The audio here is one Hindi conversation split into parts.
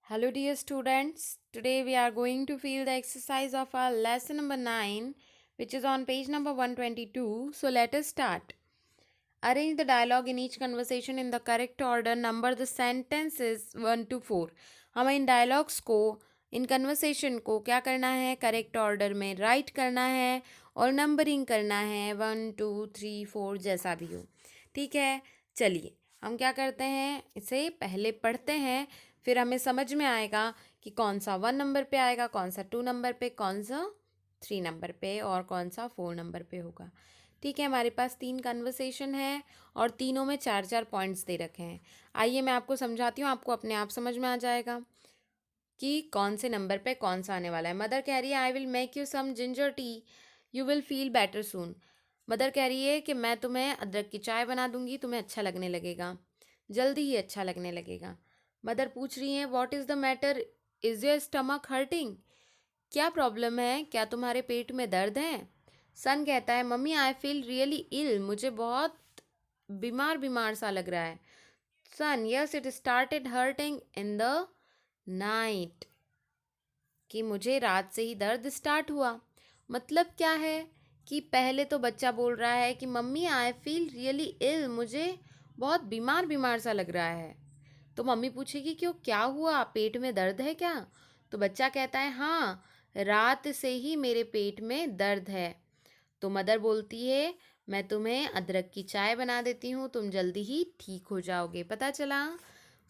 Hello, dear students. Today we are going to feel the exercise of our lesson number 9, which is on page number 122. So, let us start. Arrange the dialogue in each conversation in the correct order. Number the sentences 1 to 4. हमें इन डायलॉग्स को इन कन्वर्सेशन को क्या करना है, करेक्ट ऑर्डर में राइट करना है और नंबरिंग करना है 1 2 3 4 जैसा भी हो. ठीक है, चलिए हम क्या करते हैं, इसे पहले पढ़ते हैं, फिर हमें समझ में आएगा कि कौन सा 1 नंबर पे आएगा, कौन सा 2 नंबर पे, कौन सा 3 नंबर पे और कौन सा 4 नंबर पे होगा. ठीक है, हमारे पास 3 कन्वर्सेशन है और तीनों में 4-4 पॉइंट्स दे रखे हैं. आइए मैं आपको समझाती हूँ, आपको अपने आप समझ में आ जाएगा कि कौन से नंबर पे कौन सा आने वाला है. मदर कह रही है I will make you some ginger tea, you will feel better soon. Mother कह रही है कि मैं तुम्हें अदरक की चाय बना दूंगी, तुम्हें अच्छा लगने लगेगा, जल्दी ही अच्छा लगने लगेगा. मदर पूछ रही हैं what is the matter, is your stomach hurting, क्या प्रॉब्लम है, क्या तुम्हारे पेट में दर्द है. सन कहता है mummy I feel really ill, मुझे बहुत बीमार बीमार सा लग रहा है. Son yes it started hurting in the night, कि मुझे रात से ही दर्द स्टार्ट हुआ. मतलब क्या है कि पहले तो बच्चा बोल रहा है कि mummy I feel really ill, मुझे बहुत बीमार बीमार सा लग रहा है. तो मम्मी पूछेगी क्यों, क्या हुआ, पेट में दर्द है क्या. तो बच्चा कहता है हाँ, रात से ही मेरे पेट में दर्द है. तो मदर बोलती है मैं तुम्हें अदरक की चाय बना देती हूँ, तुम जल्दी ही ठीक हो जाओगे. पता चला.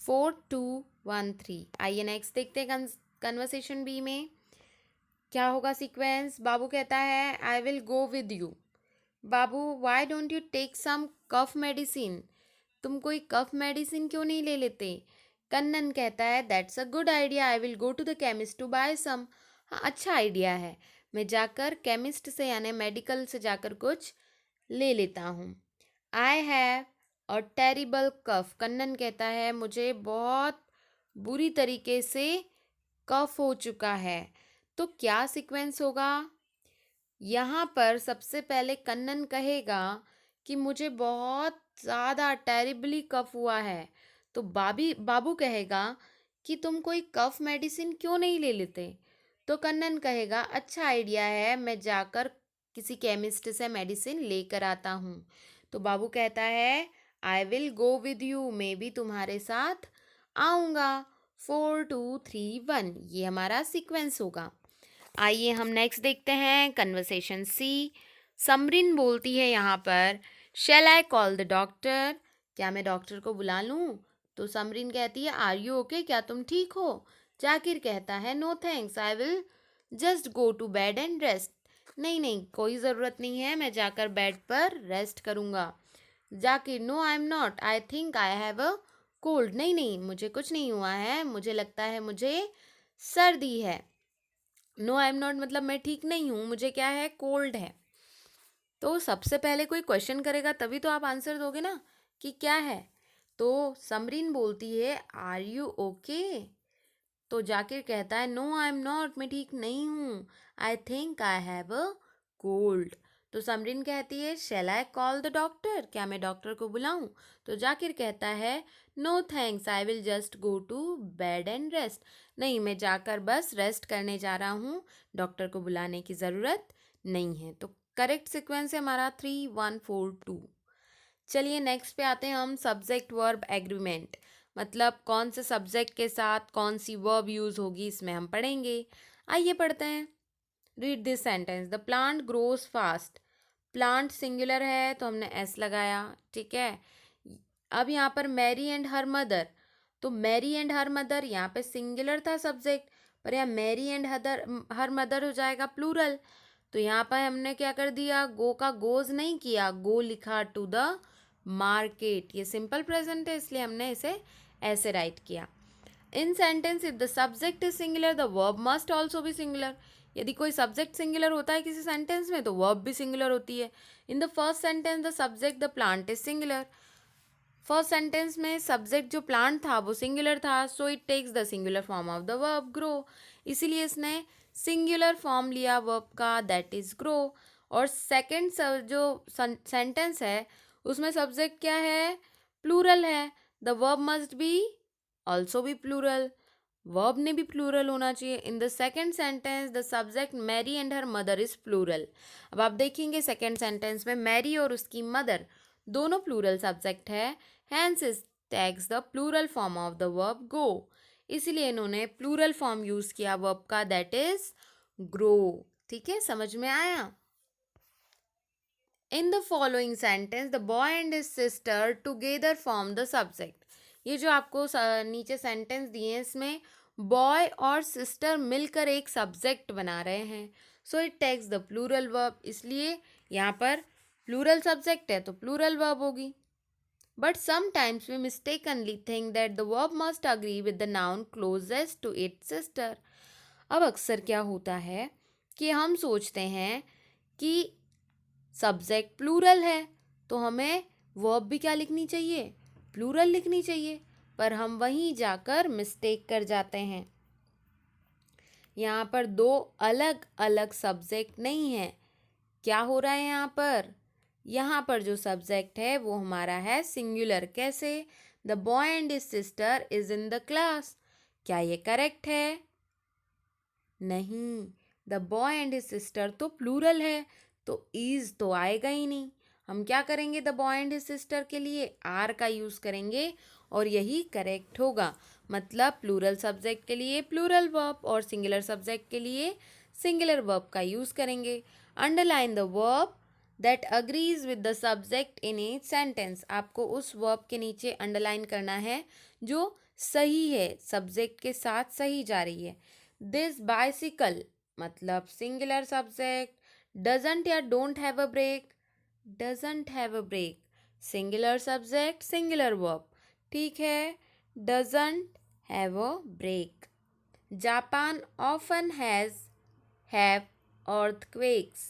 4 2 1 3. आइए नेक्स्ट देखते हैं कन्वर्सेशन बी में क्या होगा सीक्वेंस. बाबू कहता है I will go with you. Babu why don't you take some cough medicine, तुम कोई कफ मेडिसिन क्यों नहीं ले लेते. कन्नन कहता है that's a good idea, I will go to the chemist to buy some. हाँ, अच्छा आइडिया है, मैं जाकर केमिस्ट से यानी मेडिकल से जाकर कुछ ले लेता हूँ. आई हैव अ टेरिबल कफ, कन्नन कहता है मुझे बहुत बुरी तरीके से कफ हो चुका है. तो क्या सीक्वेंस होगा, यहाँ पर सबसे पहले कन्नन कहेगा कि मुझे बहुत ज़्यादा टेरिबली कफ हुआ है. तो बाबू कहेगा कि तुम कोई कफ मेडिसिन क्यों नहीं ले लेते. तो कन्नन कहेगा अच्छा आइडिया है, मैं जाकर किसी केमिस्ट से मेडिसिन लेकर आता हूँ. तो बाबू कहता है I will go with you, मैं भी तुम्हारे साथ आऊँगा. 4 2 3 1 ये हमारा सीक्वेंस होगा. आइए हम नेक्स्ट देखते हैं कन्वर्सेशन सी. समरिन बोलती है यहाँ पर शैल आई कॉल द डॉक्टर, क्या मैं डॉक्टर को बुला लूँ. तो समरिन कहती है आर यू ओके, क्या तुम ठीक हो. जाकिर कहता है no thanks, I will just go to bed and rest, नहीं नहीं कोई ज़रूरत नहीं है, मैं जाकर बेड पर रेस्ट करूँगा. Zakir no I am not, I think I have a cold, नहीं नहीं मुझे कुछ नहीं हुआ है, मुझे लगता है मुझे सर्दी है. नो आई एम नॉट मतलब मैं ठीक नहीं हूँ, मुझे क्या है, कोल्ड है. तो सबसे पहले कोई क्वेश्चन करेगा तभी तो आप आंसर दोगे ना कि क्या है. तो समरीन बोलती है आर यू ओके. तो जाकिर कहता है नो आई एम नॉट, मैं ठीक नहीं हूँ, I think I have a cold. तो समरीन कहती है shall I call the doctor, क्या मैं डॉक्टर को बुलाऊं. तो जाकिर कहता है no thanks, I will just go to bed and rest, नहीं मैं जाकर बस रेस्ट करने जा रहा हूँ, डॉक्टर को बुलाने की ज़रूरत नहीं है. तो करेक्ट सीक्वेंस है हमारा 3 1 4 2. चलिए नेक्स्ट पे आते हैं हम, सब्जेक्ट वर्ब एग्रीमेंट, मतलब कौन से सब्जेक्ट के साथ कौन सी वर्ब यूज़ होगी इसमें हम पढ़ेंगे. आइए पढ़ते हैं. Read this sentence the plant grows fast. Plant singular है तो हमने एस लगाया. ठीक है, अब यहाँ पर मैरी एंड हर मदर, तो मैरी एंड हर मदर यहाँ पे सिंगुलर था सब्जेक्ट, पर यहाँ मैरी एंड हर मदर हो जाएगा प्लूरल. तो यहाँ पर हमने क्या कर दिया, गो का गोज नहीं किया, गो लिखा टू द मार्केट. ये सिंपल प्रेजेंट है इसलिए हमने इसे ऐसे राइट किया. In sentence if the subject is singular the verb must also भी सिंगुलर. यदि कोई सब्जेक्ट सिंगुलर होता है किसी सेंटेंस में तो वर्ब भी सिंगुलर होती है. In the first sentence the subject the plant is singular. First sentence में सब्जेक्ट जो प्लांट था वो सिंगुलर था, so it takes the singular form of the verb grow, इसीलिए इसने सिंगुलर फॉर्म लिया वर्ब का, दैट इज ग्रो. और सेकंड जो सेंटेंस है उसमें सब्जेक्ट क्या है, प्लूरल है, the verb must be also be plural. Verb ने भी प्लूरल होना चाहिए। In the second sentence the subject Mary and her mother is plural. अब आप देखेंगे सेकेंड सेंटेंस में मैरी और उसकी मदर दोनों प्लूरल सब्जेक्ट है। Hence is takes the plural form of the verb go. इसलिए इन्होंने प्लूरल फॉर्म यूज किया वर्ब का, दैट इज ग्रो। ठीक है, समझ में आया? In the following sentence the boy and his sister together form the subject. ये जो आपको नीचे सेंटेंस दिए हैं इसमें बॉय और सिस्टर मिलकर एक सब्जेक्ट बना रहे हैं। So it takes the plural verb, इसलिए यहाँ पर प्लूरल सब्जेक्ट है तो प्लूरल वर्ब होगी। But sometimes we mistakenly think that the verb must agree with the noun closest to its sister. अब अक्सर क्या होता है कि हम सोचते हैं कि सब्जेक्ट प्लूरल है तो हमें वर्ब भी क्या लिखनी चाहिए, प्लूरल लिखनी चाहिए, पर हम वहीं जाकर मिस्टेक कर जाते हैं। यहाँ पर दो अलग अलग सब्जेक्ट नहीं है। क्या हो रहा है यहाँ पर? यहाँ पर जो सब्जेक्ट है वो हमारा है सिंगुलर। कैसे? The boy and his sister is in the class. क्या ये करेक्ट है? नहीं, the boy and his sister तो प्लूरल है तो इज तो आएगा ही नहीं। हम क्या करेंगे? The boy and his sister के लिए आर का यूज़ करेंगे और यही करेक्ट होगा। मतलब प्लूरल सब्जेक्ट के लिए प्लूरल वर्ब और सिंगुलर सब्जेक्ट के लिए सिंगुलर वर्ब का यूज़ करेंगे। Underline the verb that agrees with the subject in each sentence. आपको उस वर्ब के नीचे अंडरलाइन करना है जो सही है, सब्जेक्ट के साथ सही जा रही है। दिस बाइसिकल मतलब सिंगुलर सब्जेक्ट डजंट या don't have a brake, doesn't have a brake singular subject singular verb. ठीक है, doesn't have a brake. Japan often have earthquakes.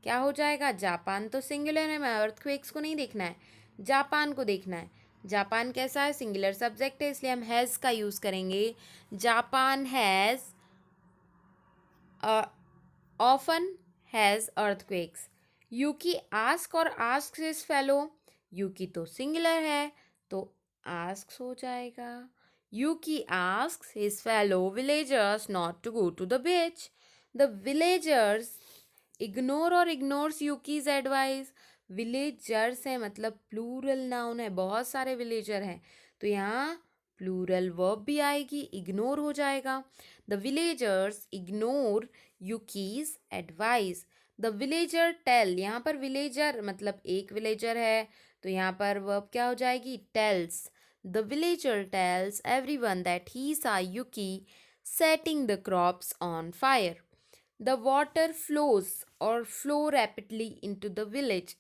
क्या हो जाएगा? जापान तो सिंगुलर है, मैं अर्थक्वेक्स को नहीं देखना है, जापान को देखना है। जापान कैसा है? सिंगुलर सब्जेक्ट है, इसलिए हम हैज़ का यूज़ करेंगे। Japan has often has earthquakes. Yuki ask और आस्क हिज फेलो। यूकी तो सिंगुलर है तो आस्क हो जाएगा। Yuki asks his fellow villagers not to go to the beach. The villagers ignore और इग्नोर्स यूकीज एडवाइस। विलेजर्स है मतलब प्लूरल नाउन है, बहुत सारे विलेजर हैं तो यहाँ प्लूरल वर्ब भी आएगी, इग्नोर हो जाएगा। The villagers ignore Yuki's advice. The villager tell, यहाँ पर विलेजर मतलब एक विलेजर है तो यहाँ पर वर्ब क्या हो जाएगी? Tells. The villager tells everyone that he saw Yuki setting the crops on fire. The water flows और flow rapidly into the village.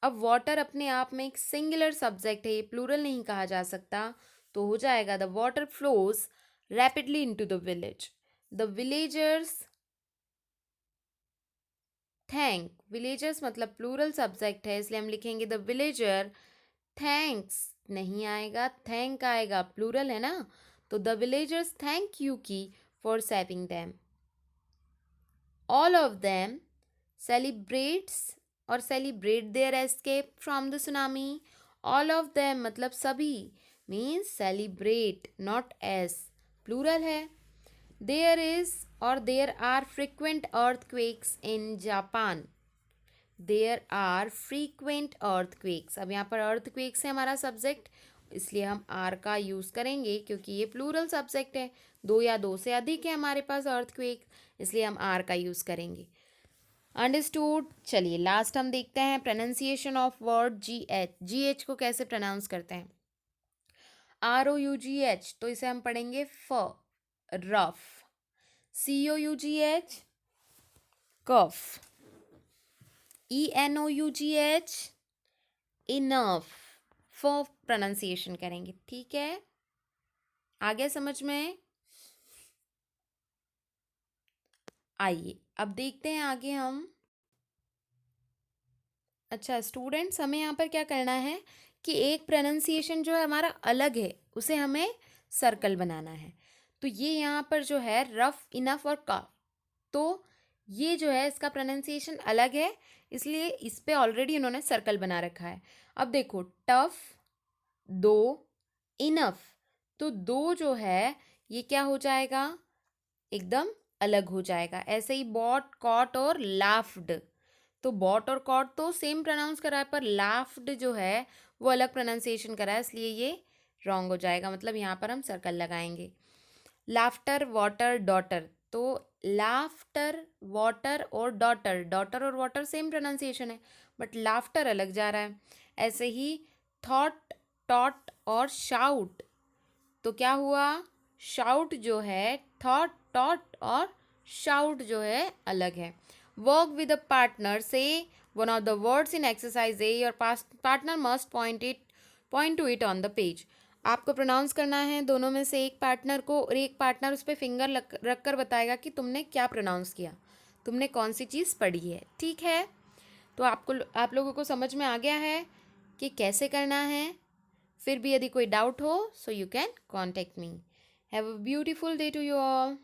अब वाटर अपने आप में एक सिंगुलर सब्जेक्ट है, ये प्लूरल नहीं कहा जा सकता, तो हो जाएगा the water flows rapidly into the village. The villagers thank, villagers मतलब प्लूरल सब्जेक्ट है इसलिए हम लिखेंगे द विलेजर थैंक्स। नहीं आएगा, थैंक आएगा, प्लूरल है ना, तो the villagers thank Yuki for saving them. All of them celebrates और celebrate their escape from the tsunami. All of them मतलब सभी means celebrate not as, plural है। There is और there are frequent earthquakes in Japan. There are frequent earthquakes। अब यहाँ पर earthquakes है हमारा सब्जेक्ट, इसलिए हम आर का यूज़ करेंगे क्योंकि ये प्लूरल सब्जेक्ट है, दो या दो से अधिक है हमारे पास अर्थक्वेक, इसलिए हम आर का यूज़ करेंगे। अंडरस्टूड। चलिए लास्ट हम देखते हैं pronunciation of word ji H. Ji H को कैसे प्रोनाउंस करते हैं? ROUGH, तो इसे हम पढ़ेंगे फ, रफ। COUGH कफ। ENOUGH enough. फ प्रोनाउंसिएशन करेंगे, ठीक है? आगे समझ में? आइए अब देखते हैं आगे हम। अच्छा स्टूडेंट्स, हमें यहाँ पर क्या करना है कि एक प्रोनाउंसिएशन जो है हमारा अलग है उसे हमें सर्कल बनाना है। तो ये यहाँ पर जो है रफ, इनफ और कफ, तो ये जो है इसका प्रोनाउंसिएशन अलग है इसलिए इस पे ऑलरेडी इन्होंने सर्कल बना रखा है। अब देखो टफ, दो, इनफ, तो दो जो है ये क्या हो जाएगा, एकदम अलग हो जाएगा। ऐसे ही बॉट, कॉट और लाफ्ड, तो बॉट और कॉट तो सेम प्रोनाउंस करा है, पर लाफ्ड जो है वो अलग प्रोनाउंसिएशन करा है, इसलिए ये रॉन्ग हो जाएगा। मतलब यहाँ पर हम सर्कल लगाएंगे। लाफ्टर, वाटर, डॉटर, तो लाफ्टर, वाटर और डॉटर, डॉटर और वाटर सेम प्रोनाउंसिएशन है, बट लाफ्टर अलग जा रहा है। ऐसे ही थॉट, टॉट और शाउट, तो क्या हुआ, शाउट जो है थॉट, टॉट और शाउट जो है अलग है। वर्क विद अ पार्टनर, से one of the words in exercise A, your partner must point two it on the page. आपको प्रोनाउंस करना है दोनों में से एक पार्टनर को, और एक पार्टनर उस पर फिंगर रख कर बताएगा कि तुमने क्या प्रोनाउंस किया, तुमने कौन सी चीज़ पढ़ी है। ठीक है, तो आप लोगों को समझ में आ गया है कि कैसे करना है। फिर भी यदि कोई डाउट हो, so you can contact me. Have a beautiful day to you all.